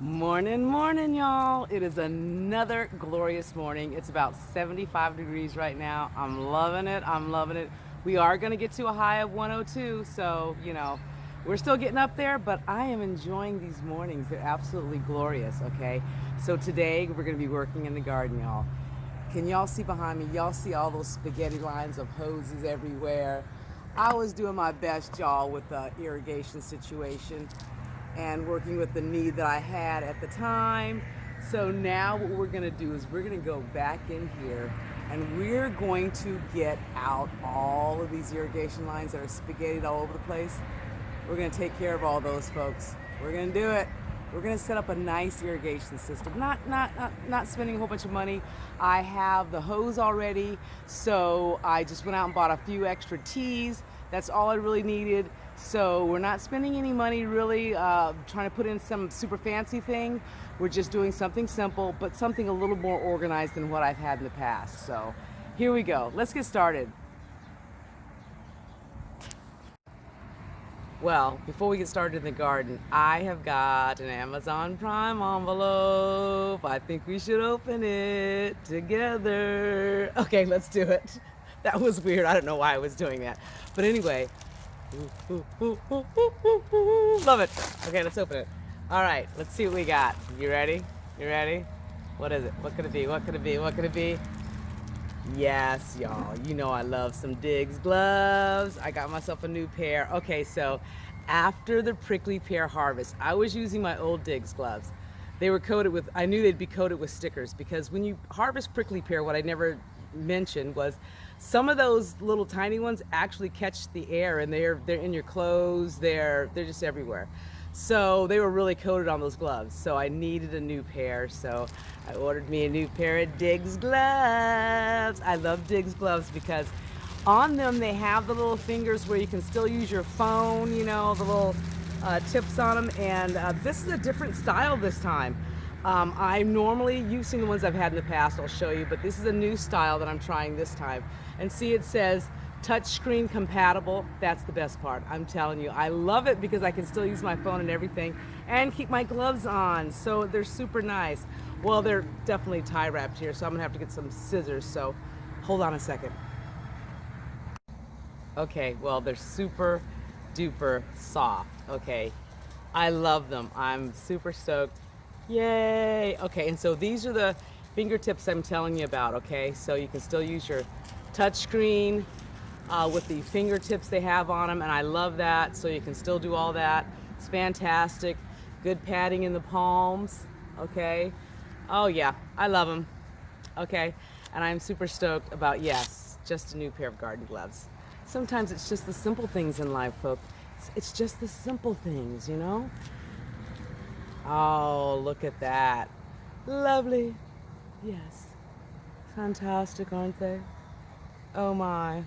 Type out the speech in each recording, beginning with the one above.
Morning, morning, y'all. It is another glorious morning. It's about 75 degrees right now. I'm loving it. I'm loving it. We are going to get to a high of 102, so, we're still getting up there, but I am enjoying these mornings. They're absolutely glorious, okay? So today we're going to be working in the garden, y'all. Can y'all see behind me? Y'all see all those spaghetti lines of hoses everywhere? I was doing my best, y'all, with the irrigation situation and working with the need that I had at the time. So now what we're gonna do is we're gonna go back in here and we're going to get out all of these irrigation lines that are spaghettied all over the place. We're gonna take care of all those, folks. We're gonna do it. We're gonna set up a nice irrigation system. Not spending a whole bunch of money. I have the hose already, so I just went out and bought a few extra tees. That's all I really needed. So we're not spending any money really trying to put in some super fancy thing. We're just doing something simple, but something a little more organized than what I've had in the past. So here we go. Let's get started. Well, before we get started in the garden, I have got an Amazon Prime envelope. I think we should open it together. Okay, let's do it. That was weird. I don't know why I was doing that. But anyway, love it. Okay, let's open it. All right, let's see what we got. You ready? You ready? What is it? What could it be? What could it be? What could it be? Yes, y'all, you know I love some Diggs gloves. I got myself a new pair. Okay, so after the prickly pear harvest, I was using my old Diggs gloves. They were coated with, I knew they'd be coated with stickers because when you harvest prickly pear, what I never mentioned was some of those little tiny ones actually catch the air and they're in your clothes, they're just everywhere. So they were really coated on those gloves. So I needed a new pair. So I ordered me a new pair of Diggs gloves. I love Diggs gloves because on them they have the little fingers where you can still use your phone, the little tips on them. And this is a different style this time. I'm normally using the ones I've had in the past, I'll show you, but this is a new style that I'm trying this time. And see, it says touchscreen compatible. That's the best part. I'm telling you, I love it because I can still use my phone and everything and keep my gloves on. So they're super nice. Well, they're definitely tie wrapped here, so I'm gonna have to get some scissors. So hold on a second. Okay, well, they're super duper soft. Okay, I love them. I'm super stoked. Yay. Okay, and so these are the fingertips I'm telling you about. Okay, so you can still use your touchscreen with the fingertips they have on them, and I love that. So you can still do all that. It's fantastic. Good padding in the palms. Okay. Oh yeah, I love them. Okay, and I'm super stoked about, yes, just a new pair of garden gloves. Sometimes it's just the simple things in life, folks. It's just the simple things, Oh, look at that. Lovely. Yes. Fantastic, aren't they? Oh my.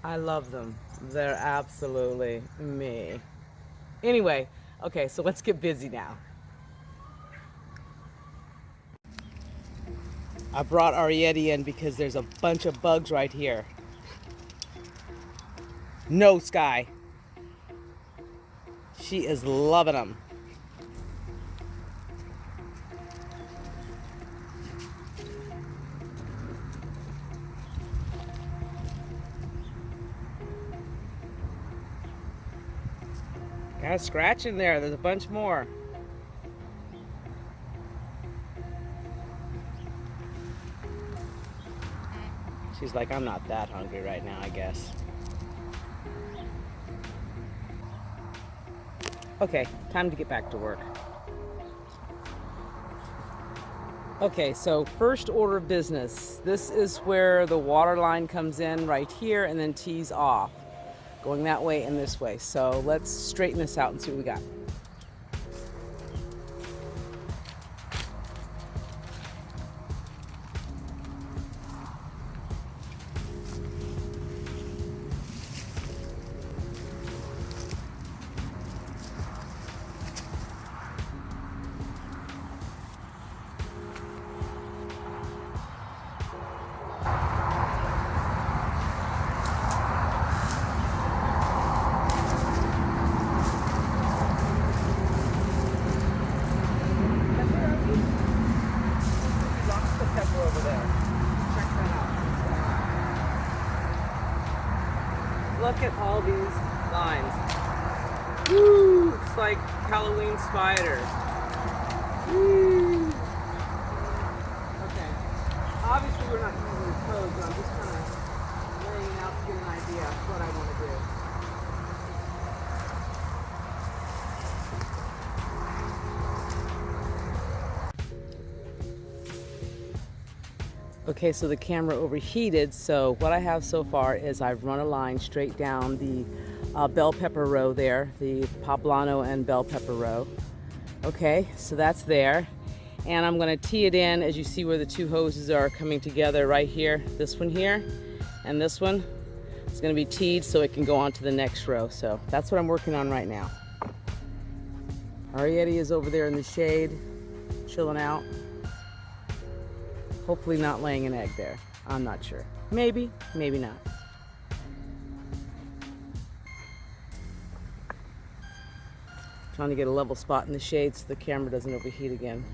I love them. They're absolutely me. Anyway, okay, so let's get busy now. I brought Arrietty in because there's a bunch of bugs right here. No, Sky. She is loving them. Got a scratch in there. There's a bunch more. She's like, I'm not that hungry right now, I guess. Okay, time to get back to work. Okay, so first order of business. This is where the water line comes in right here and then tees off. Going that way and this way. So let's straighten this out and see what we got. Look at all these lines. Woo! It's like Halloween spiders. Woo! Okay. Obviously we're not using the code, but I'm just kind of laying out to get an idea of what I want to do. Okay, so the camera overheated, so what I have so far is I've run a line straight down the bell pepper row there, the poblano and bell pepper row. Okay, so that's there. And I'm gonna tee it in, as you see where the two hoses are coming together right here. This one here and this one is gonna be teed so it can go on to the next row. So that's what I'm working on right now. Arrietty is over there in the shade, chilling out. Hopefully not laying an egg there. I'm not sure. Maybe, maybe not. Trying to get a level spot in the shade so the camera doesn't overheat again.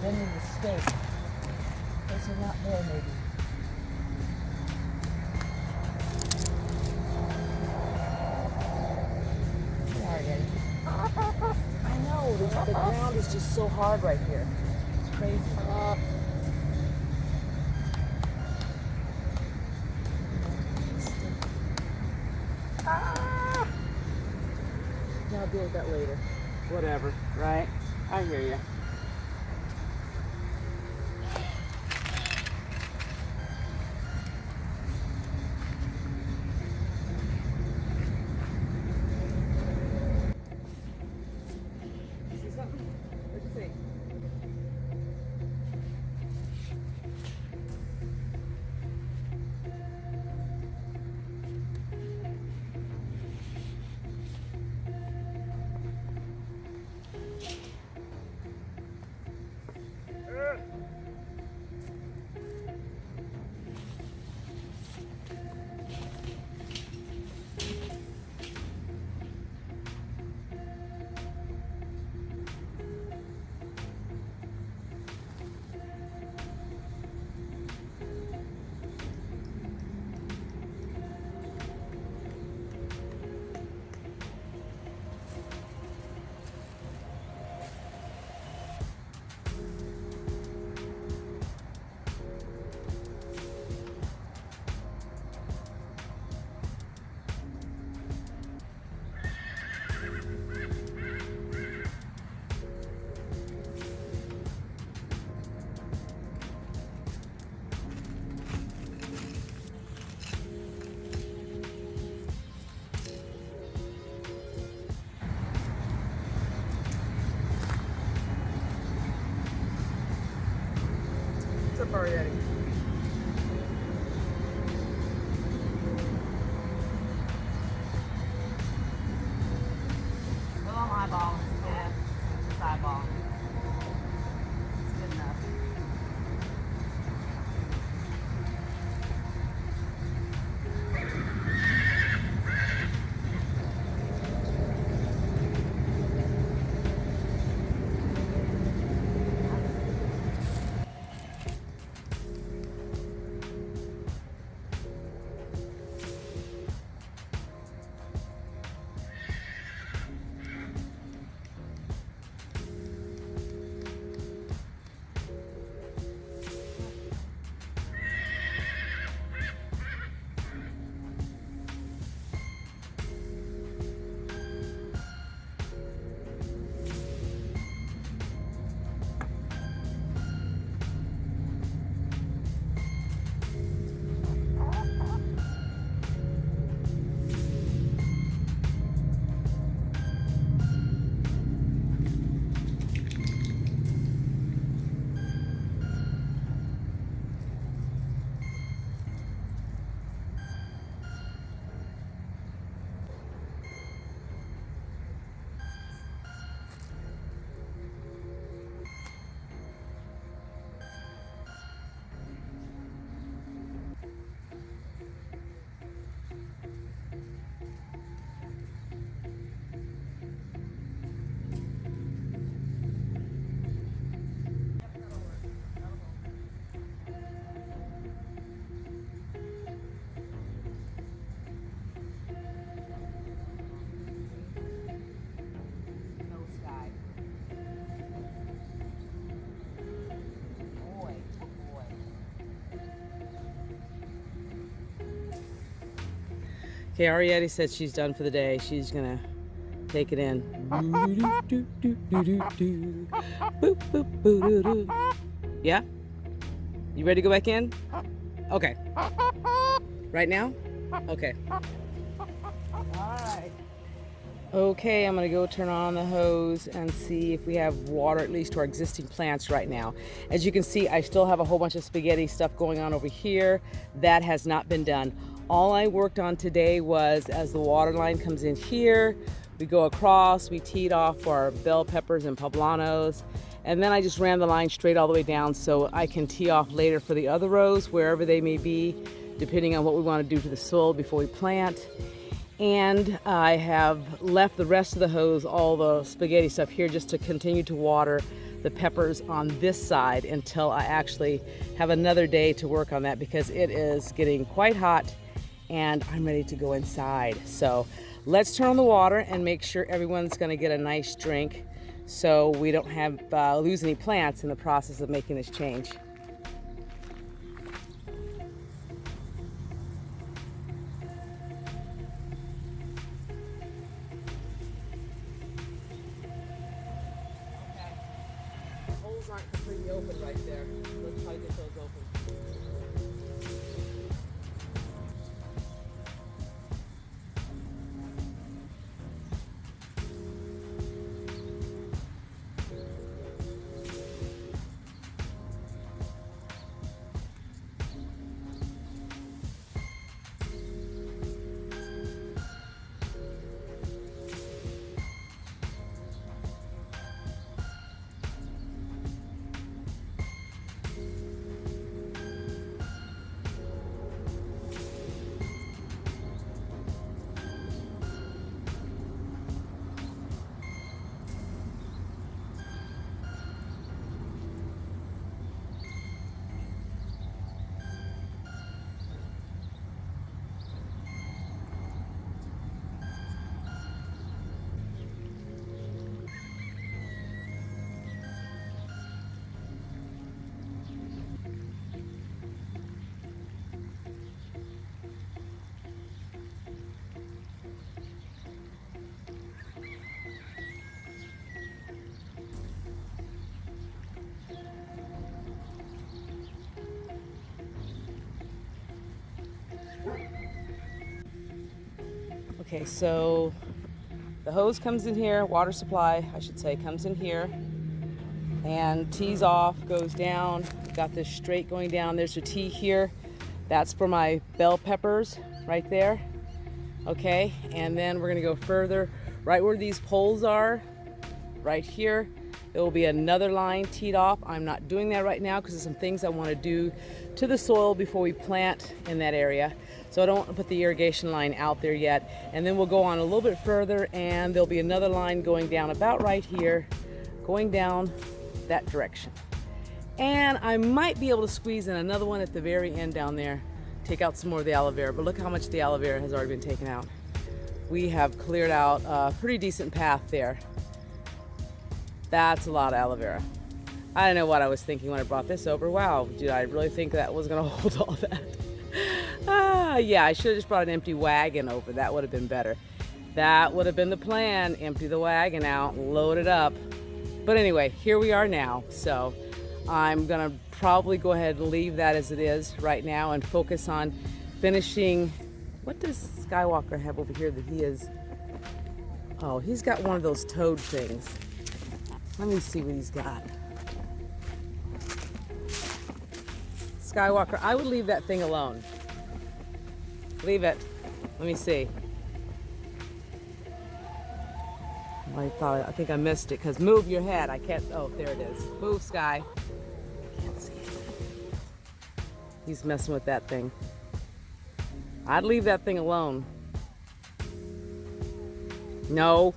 Bending the stake. Guess you're not there, maybe. Sorry, I know, the ground is just so hard right here. It's crazy. I'll deal with that later. Whatever, right? I hear you. Arrietty. Little eyeball. Yeah. Just eyeball. It's good enough. Okay, Arrietty said she's done for the day. She's gonna take it in. Yeah? You ready to go back in? Okay. Right now? Okay. Alright. Okay, I'm gonna go turn on the hose and see if we have water at least to our existing plants right now. As you can see, I still have a whole bunch of spaghetti stuff going on over here. That has not been done. All I worked on today was as the water line comes in here, we go across, we teed off for our bell peppers and poblanos, and then I just ran the line straight all the way down so I can tee off later for the other rows, wherever they may be, depending on what we want to do to the soil before we plant. And I have left the rest of the hose, all the spaghetti stuff here, just to continue to water the peppers on this side until I actually have another day to work on that, because it is getting quite hot and I'm ready to go inside. So let's turn on the water and make sure everyone's gonna get a nice drink so we don't have lose any plants in the process of making this change. Okay. The holes aren't completely open right there. Let's try to get those open. Okay, so the hose comes in here, water supply, I should say, comes in here and tees off, goes down Got this straight going down. There's a T here. That's for my bell peppers right there. Okay, and then we're gonna go further right where these poles are, right here. There will be another line teed off. I'm not doing that right now because there's some things I want to do to the soil before we plant in that area. So I don't want to put the irrigation line out there yet. And then we'll go on a little bit further and there'll be another line going down about right here, going down that direction. And I might be able to squeeze in another one at the very end down there, take out some more of the aloe vera, but look how much the aloe vera has already been taken out. We have cleared out a pretty decent path there. That's a lot of aloe vera. I don't know what I was thinking when I brought this over. Wow, did I really think that was gonna hold all that? Yeah, I should have just brought an empty wagon over. That would have been better. That would have been the plan. Empty the wagon out, load it up. But anyway, here we are now. So I'm gonna probably go ahead and leave that as it is right now and focus on finishing. What does Skywalker have over here that he is? Oh, he's got one of those toad things. Let me see what he's got. Skywalker, I would leave that thing alone. Leave it. Let me see. I think I missed it because move your head. I can't. Oh, there it is. Move, Sky. I can't see it. He's messing with that thing. I'd leave that thing alone. No,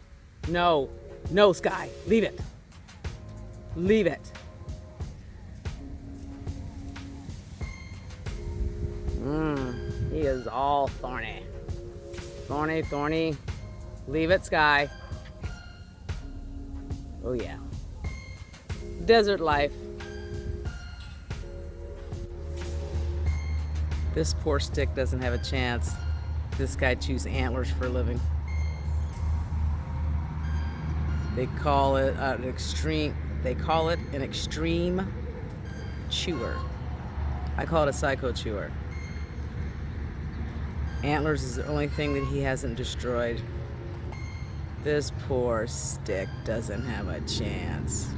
no, no, Sky. Leave it. Leave it. He is all thorny. Thorny, thorny. Leave it, Sky. Oh yeah. Desert life. This poor stick doesn't have a chance. This guy chews antlers for a living. They call it an extreme chewer. I call it a psycho chewer. Antlers is the only thing that he hasn't destroyed. This poor stick doesn't have a chance.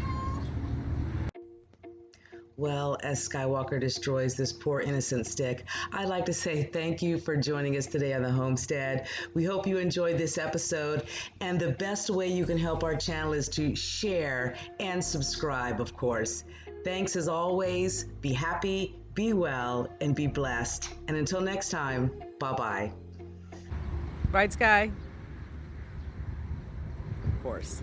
Well, as Skywalker destroys this poor innocent stick, I'd like to say thank you for joining us today on the Homestead. We hope you enjoyed this episode, and the best way you can help our channel is to share and subscribe, of course. Thanks as always. Be happy, be well, and be blessed. And until next time, bye-bye. Right, Sky? Of course.